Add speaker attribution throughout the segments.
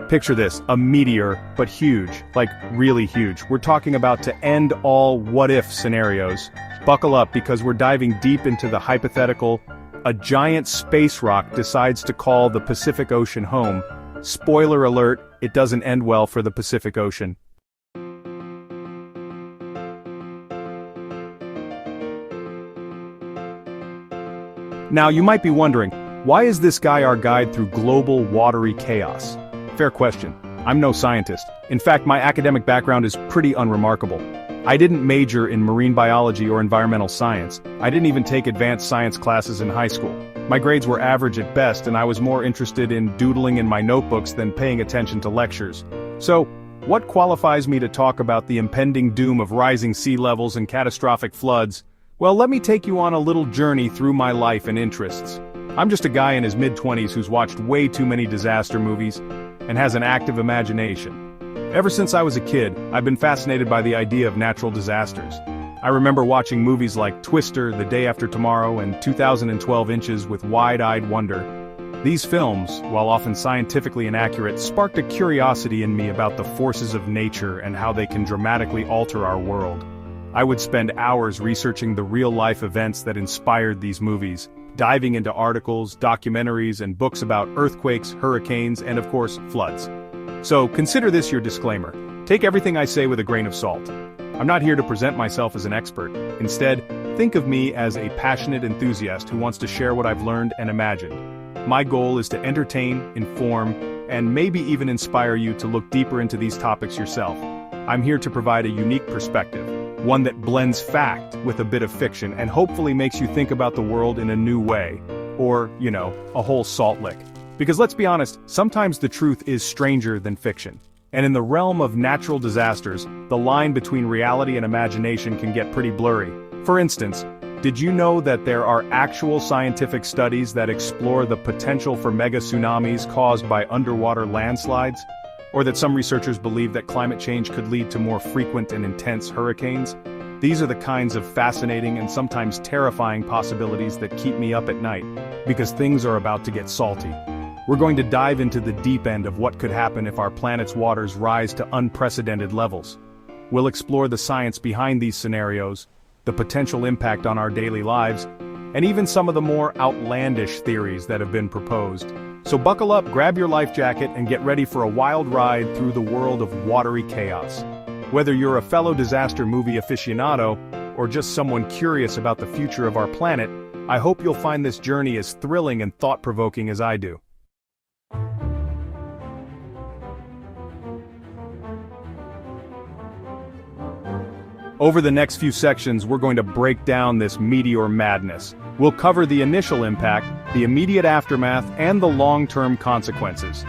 Speaker 1: Picture this, a meteor, but huge, like really huge. We're talking about to end all what-if scenarios. Buckle up because we're diving deep into the hypothetical. A giant space rock decides to call the Pacific Ocean home. Spoiler alert, it doesn't end well for the Pacific Ocean. Now you might be wondering, why is this guy our guide through global watery chaos? Fair question. I'm no scientist. In fact, my academic background is pretty unremarkable. I didn't major in marine biology or environmental science. I didn't even take advanced science classes in high school. My grades were average at best, and I was more interested in doodling in my notebooks than paying attention to lectures. So, what qualifies me to talk about the impending doom of rising sea levels and catastrophic floods? Well, let me take you on a little journey through my life and interests. I'm just a guy in his mid-20s who's watched way too many disaster movies and has an active imagination. Ever since I was a kid, I've been fascinated by the idea of natural disasters. I remember watching movies like Twister, The Day After Tomorrow, and 2012 Inches with wide-eyed wonder. These films, while often scientifically inaccurate, sparked a curiosity in me about the forces of nature and how they can dramatically alter our world. I would spend hours researching the real-life events that inspired these movies, diving into articles, documentaries, and books about earthquakes, hurricanes, and of course, floods. So consider this your disclaimer. Take everything I say with a grain of salt. I'm not here to present myself as an expert. Instead, think of me as a passionate enthusiast who wants to share what I've learned and imagined. My goal is to entertain, inform, and maybe even inspire you to look deeper into these topics yourself. I'm here to provide a unique perspective, one that blends fact with a bit of fiction and hopefully makes you think about the world in a new way. Or, a whole salt lick. Because let's be honest, sometimes the truth is stranger than fiction. And in the realm of natural disasters, the line between reality and imagination can get pretty blurry. For instance, did you know that there are actual scientific studies that explore the potential for mega tsunamis caused by underwater landslides? Or that some researchers believe that climate change could lead to more frequent and intense hurricanes? These are the kinds of fascinating and sometimes terrifying possibilities that keep me up at night, because things are about to get salty. We're going to dive into the deep end of what could happen if our planet's waters rise to unprecedented levels. We'll explore the science behind these scenarios, the potential impact on our daily lives, and even some of the more outlandish theories that have been proposed. So buckle up, grab your life jacket, and get ready for a wild ride through the world of watery chaos. Whether you're a fellow disaster movie aficionado, or just someone curious about the future of our planet, I hope you'll find this journey as thrilling and thought-provoking as I do. Over the next few sections, we're going to break down this meteor madness. We'll cover the initial impact, the immediate aftermath, and the long-term consequences.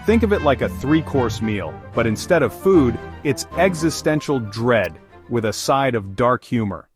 Speaker 1: Think of it like a three-course meal, but instead of food, it's existential dread, with a side of dark humor.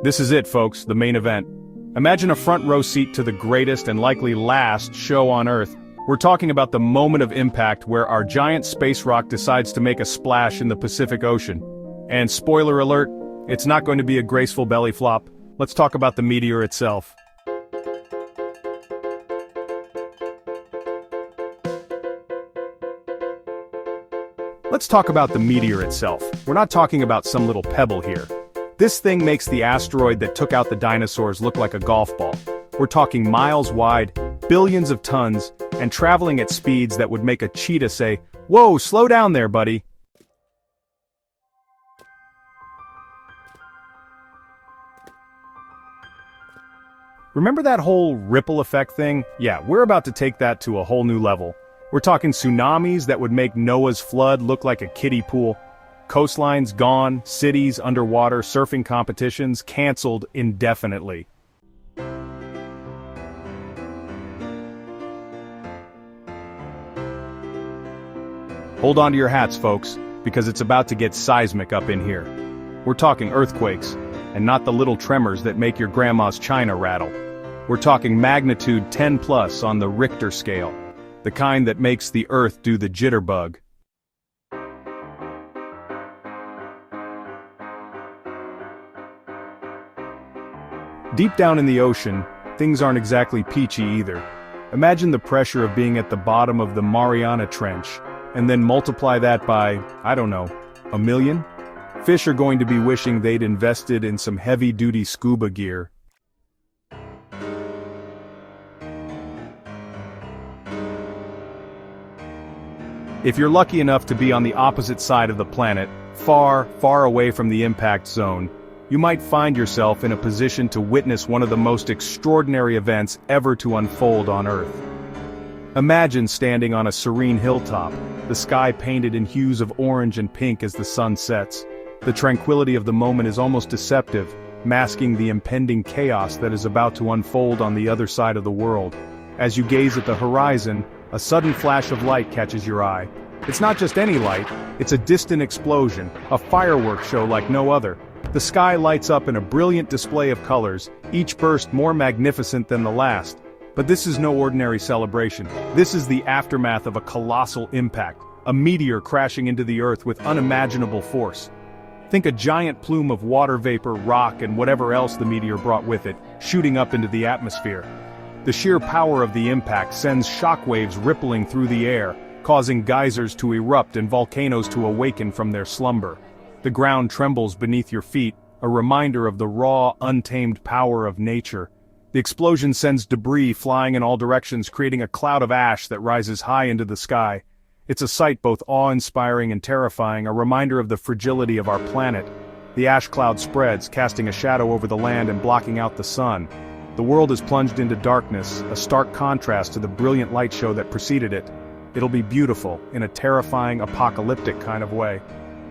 Speaker 1: This is it, folks, the main event. Imagine a front row seat to the greatest and likely last show on Earth. We're talking about the moment of impact where our giant space rock decides to make a splash in the Pacific Ocean. And spoiler alert, it's not going to be a graceful belly flop. Let's talk about the meteor itself. Let's talk about the meteor itself. We're not talking about some little pebble here. This thing makes the asteroid that took out the dinosaurs look like a golf ball. We're talking miles wide, billions of tons, and traveling at speeds that would make a cheetah say, "Whoa, slow down there, buddy." Remember that whole ripple effect thing? Yeah, we're about to take that to a whole new level. We're talking tsunamis that would make Noah's flood look like a kiddie pool. Coastlines gone, cities underwater, surfing competitions canceled indefinitely. Hold on to your hats, folks, because it's about to get seismic up in here. We're talking earthquakes, and not the little tremors that make your grandma's china rattle. We're talking magnitude 10 plus on the Richter scale, the kind that makes the Earth do the jitterbug. Deep down in the ocean, things aren't exactly peachy either. Imagine the pressure of being at the bottom of the Mariana Trench, and then multiply that by, I don't know, 1,000,000? Fish are going to be wishing they'd invested in some heavy-duty scuba gear. If you're lucky enough to be on the opposite side of the planet, far, far away from the impact zone, you might find yourself in a position to witness one of the most extraordinary events ever to unfold on Earth. Imagine standing on a serene hilltop, the sky painted in hues of orange and pink as the sun sets. The tranquility of the moment is almost deceptive, masking the impending chaos that is about to unfold on the other side of the world. As you gaze at the horizon, a sudden flash of light catches your eye. It's not just any light, it's a distant explosion, a fireworks show like no other. The sky lights up in a brilliant display of colors, each burst more magnificent than the last. But this is no ordinary celebration. This is the aftermath of a colossal impact, a meteor crashing into the Earth with unimaginable force. Think a giant plume of water vapor, rock, and whatever else the meteor brought with it, shooting up into the atmosphere. The sheer power of the impact sends shockwaves rippling through the air, causing geysers to erupt and volcanoes to awaken from their slumber. The ground trembles beneath your feet, a reminder of the raw, untamed power of nature. The explosion sends debris flying in all directions, creating a cloud of ash that rises high into the sky. It's a sight both awe-inspiring and terrifying, a reminder of the fragility of our planet. The ash cloud spreads, casting a shadow over the land and blocking out the sun. The world is plunged into darkness, a stark contrast to the brilliant light show that preceded it. It'll be beautiful, in a terrifying, apocalyptic kind of way.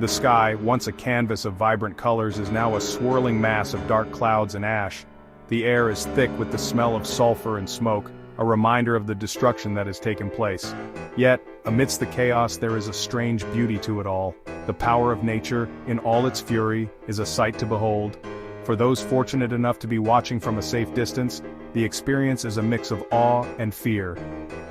Speaker 1: The sky, once a canvas of vibrant colors, is now a swirling mass of dark clouds and ash. The air is thick with the smell of sulfur and smoke, a reminder of the destruction that has taken place. Yet, amidst the chaos there is a strange beauty to it all. The power of nature, in all its fury, is a sight to behold. For those fortunate enough to be watching from a safe distance, the experience is a mix of awe and fear.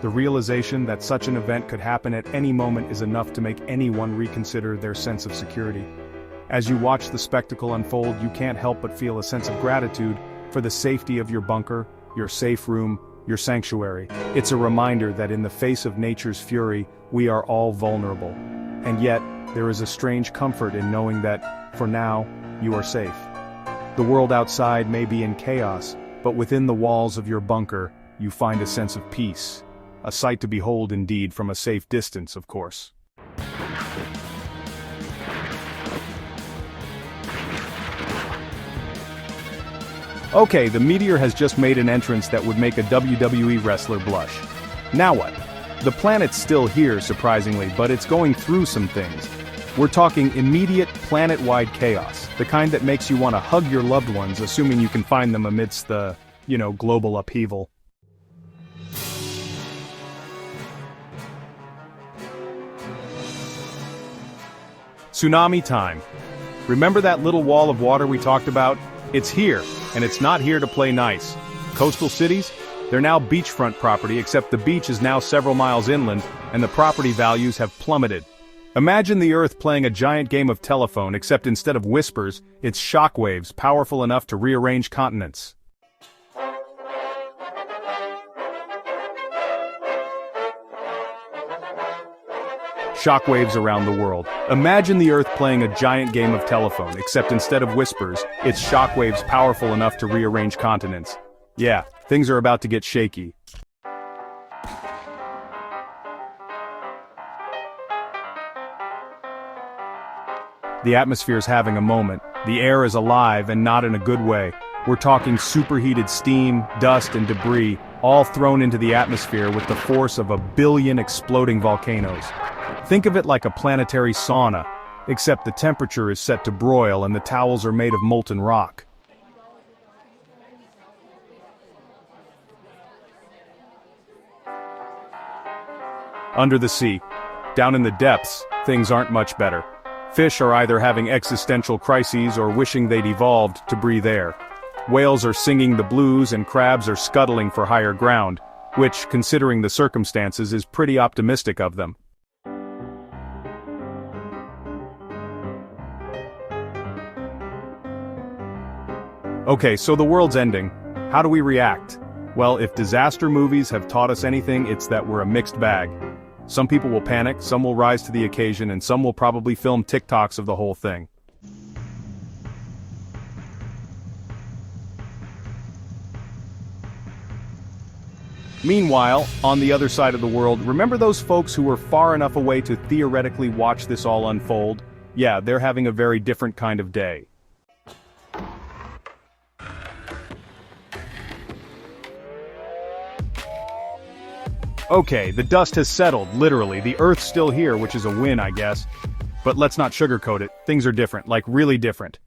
Speaker 1: The realization that such an event could happen at any moment is enough to make anyone reconsider their sense of security. As you watch the spectacle unfold, you can't help but feel a sense of gratitude for the safety of your bunker, your safe room, your sanctuary. It's a reminder that in the face of nature's fury, we are all vulnerable. And yet, there is a strange comfort in knowing that, for now, you are safe. The world outside may be in chaos, but within the walls of your bunker, you find a sense of peace. A sight to behold indeed, from a safe distance, of course. Okay, the meteor has just made an entrance that would make a WWE wrestler blush. Now what? The planet's still here, surprisingly, but it's going through some things. We're talking immediate, planet-wide chaos, the kind that makes you want to hug your loved ones, assuming you can find them amidst the, global upheaval. Tsunami time. Remember that little wall of water we talked about? It's here, and it's not here to play nice. Coastal cities? They're now beachfront property, except the beach is now several miles inland, and the property values have plummeted. Imagine the Earth playing a giant game of telephone, except instead of whispers, it's shockwaves powerful enough to rearrange continents. Shockwaves around the world. Imagine the Earth playing a giant game of telephone, except instead of whispers, it's shockwaves powerful enough to rearrange continents. Yeah, things are about to get shaky. The atmosphere's having a moment. The air is alive, and not in a good way. We're talking superheated steam, dust, and debris, all thrown into the atmosphere with the force of 1 billion exploding volcanoes. Think of it like a planetary sauna, except the temperature is set to broil and the towels are made of molten rock. Under the sea, down in the depths, things aren't much better. Fish are either having existential crises or wishing they'd evolved to breathe air. Whales are singing the blues and crabs are scuttling for higher ground, which, considering the circumstances, is pretty optimistic of them. Okay, so the world's ending. How do we react? Well, if disaster movies have taught us anything, it's that we're a mixed bag. Some people will panic, some will rise to the occasion, and some will probably film TikToks of the whole thing. Meanwhile, on the other side of the world, remember those folks who were far enough away to theoretically watch this all unfold? Yeah, they're having a very different kind of day. Okay, the dust has settled, literally. The Earth's still here, which is a win, I guess. But let's not sugarcoat it. Things are different, like really different.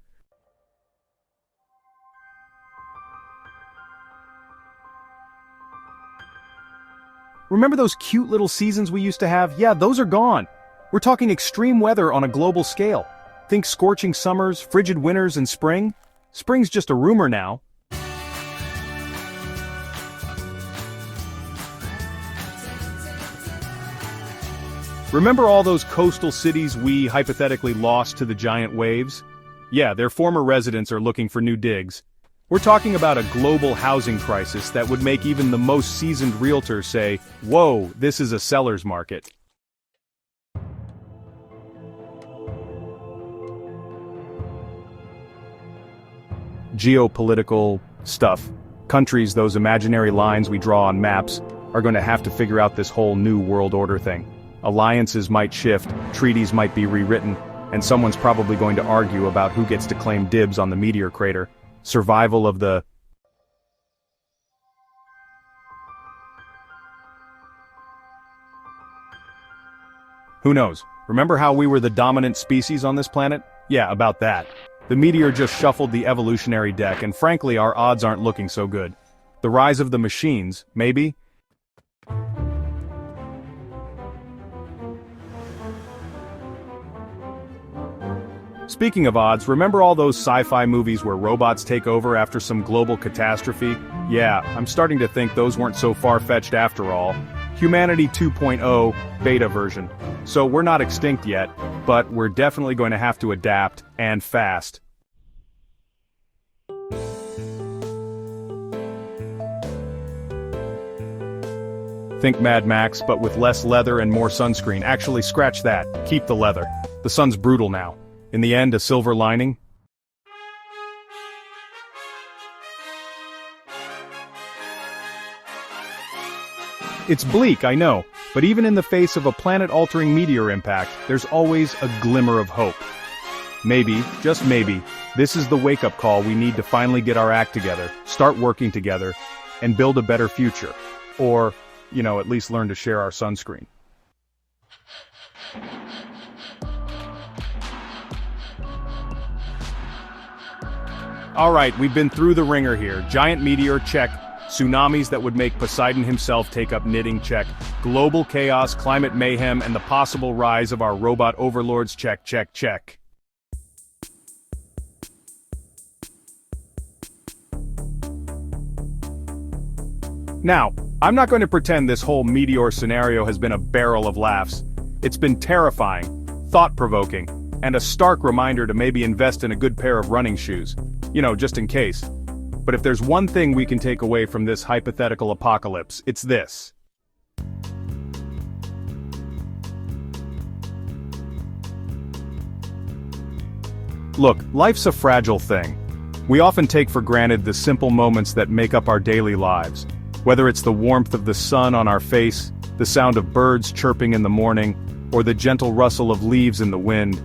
Speaker 1: Remember those cute little seasons we used to have? Yeah, those are gone. We're talking extreme weather on a global scale. Think scorching summers, frigid winters, and spring. Spring's just a rumor now. Remember all those coastal cities we hypothetically lost to the giant waves? Yeah, their former residents are looking for new digs. We're talking about a global housing crisis that would make even the most seasoned realtor say, "Whoa, this is a seller's market." Geopolitical stuff. Countries, those imaginary lines we draw on maps, are going to have to figure out this whole new world order thing. Alliances might shift, treaties might be rewritten, and someone's probably going to argue about who gets to claim dibs on the meteor crater. Survival of the... Who knows? Remember how we were the dominant species on this planet? Yeah, about that. The meteor just shuffled the evolutionary deck, and frankly our odds aren't looking so good. The rise of the machines, maybe? Speaking of odds, remember all those sci-fi movies where robots take over after some global catastrophe? Yeah, I'm starting to think those weren't so far-fetched after all. Humanity 2.0, beta version. So we're not extinct yet, but we're definitely going to have to adapt, and fast. Think Mad Max, but with less leather and more sunscreen. Actually, scratch that. Keep the leather. The sun's brutal now. In the end, a silver lining? It's bleak, I know, but even in the face of a planet-altering meteor impact, there's always a glimmer of hope. Maybe, just maybe, this is the wake-up call we need to finally get our act together, start working together, and build a better future. Or, at least learn to share our sunscreen. Alright, we've been through the ringer here. Giant meteor, check. Tsunamis that would make Poseidon himself take up knitting, check. Global chaos, climate mayhem, and the possible rise of our robot overlords, check, check, check. Now, I'm not going to pretend this whole meteor scenario has been a barrel of laughs. It's been terrifying, thought-provoking, and a stark reminder to maybe invest in a good pair of running shoes. Just in case. But if there's one thing we can take away from this hypothetical apocalypse, it's this. Look, life's a fragile thing. We often take for granted the simple moments that make up our daily lives. Whether it's the warmth of the sun on our face, the sound of birds chirping in the morning, or the gentle rustle of leaves in the wind.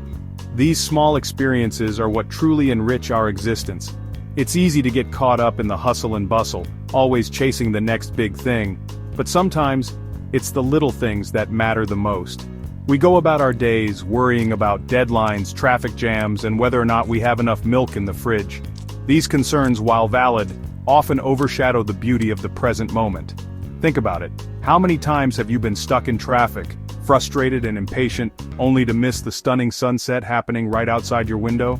Speaker 1: These small experiences are what truly enrich our existence. It's easy to get caught up in the hustle and bustle, always chasing the next big thing, but sometimes, it's the little things that matter the most. We go about our days worrying about deadlines, traffic jams, and whether or not we have enough milk in the fridge. These concerns, while valid, often overshadow the beauty of the present moment. Think about it. How many times have you been stuck in traffic, frustrated and impatient, only to miss the stunning sunset happening right outside your window?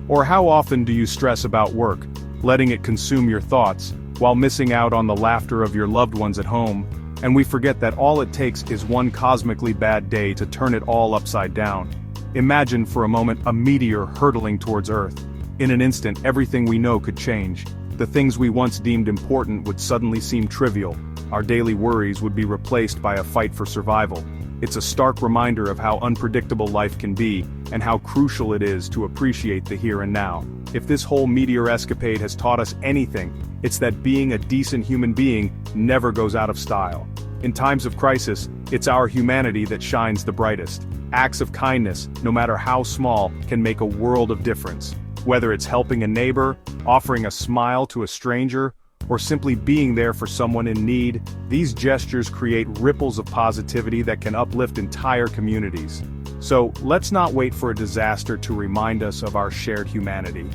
Speaker 1: Or how often do you stress about work, letting it consume your thoughts, while missing out on the laughter of your loved ones at home, and we forget that all it takes is one cosmically bad day to turn it all upside down. Imagine for a moment a meteor hurtling towards Earth. In an instant, everything we know could change. The things we once deemed important would suddenly seem trivial. Our daily worries would be replaced by a fight for survival. It's a stark reminder of how unpredictable life can be, and how crucial it is to appreciate the here and now. If this whole meteor escapade has taught us anything, it's that being a decent human being never goes out of style. In times of crisis, it's our humanity that shines the brightest. Acts of kindness, no matter how small, can make a world of difference. Whether it's helping a neighbor, offering a smile to a stranger, or simply being there for someone in need, these gestures create ripples of positivity that can uplift entire communities. So, let's not wait for a disaster to remind us of our shared humanity.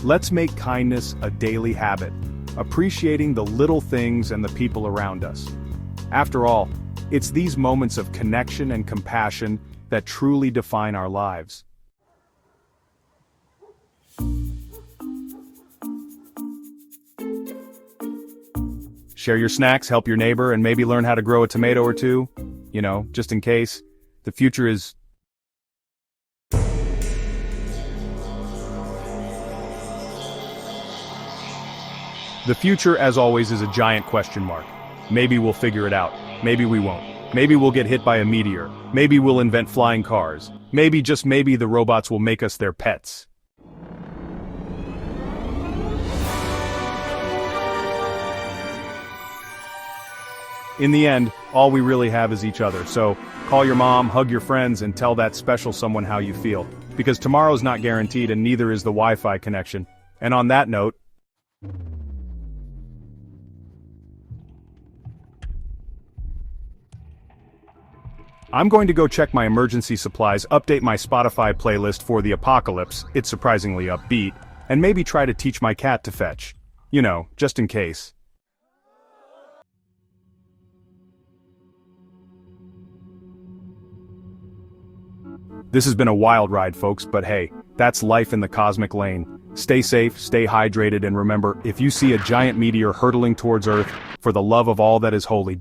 Speaker 1: Let's make kindness a daily habit, appreciating the little things and the people around us. After all, it's these moments of connection and compassion that truly define our lives. Share your snacks, help your neighbor, and maybe learn how to grow a tomato or two. You know, just in case. The future is... The future, as always, is a giant question mark. Maybe we'll figure it out. Maybe we won't. Maybe we'll get hit by a meteor. Maybe we'll invent flying cars. Maybe, just maybe, the robots will make us their pets. In the end, all we really have is each other, so call your mom, hug your friends, and tell that special someone how you feel. Because tomorrow's not guaranteed, and neither is the Wi-Fi connection. And on that note... I'm going to go check my emergency supplies, update my Spotify playlist for the apocalypse, it's surprisingly upbeat, and maybe try to teach my cat to fetch. You know, just in case. This has been a wild ride, folks, but hey, that's life in the cosmic lane. Stay safe, stay hydrated, and remember, if you see a giant meteor hurtling towards Earth, for the love of all that is holy,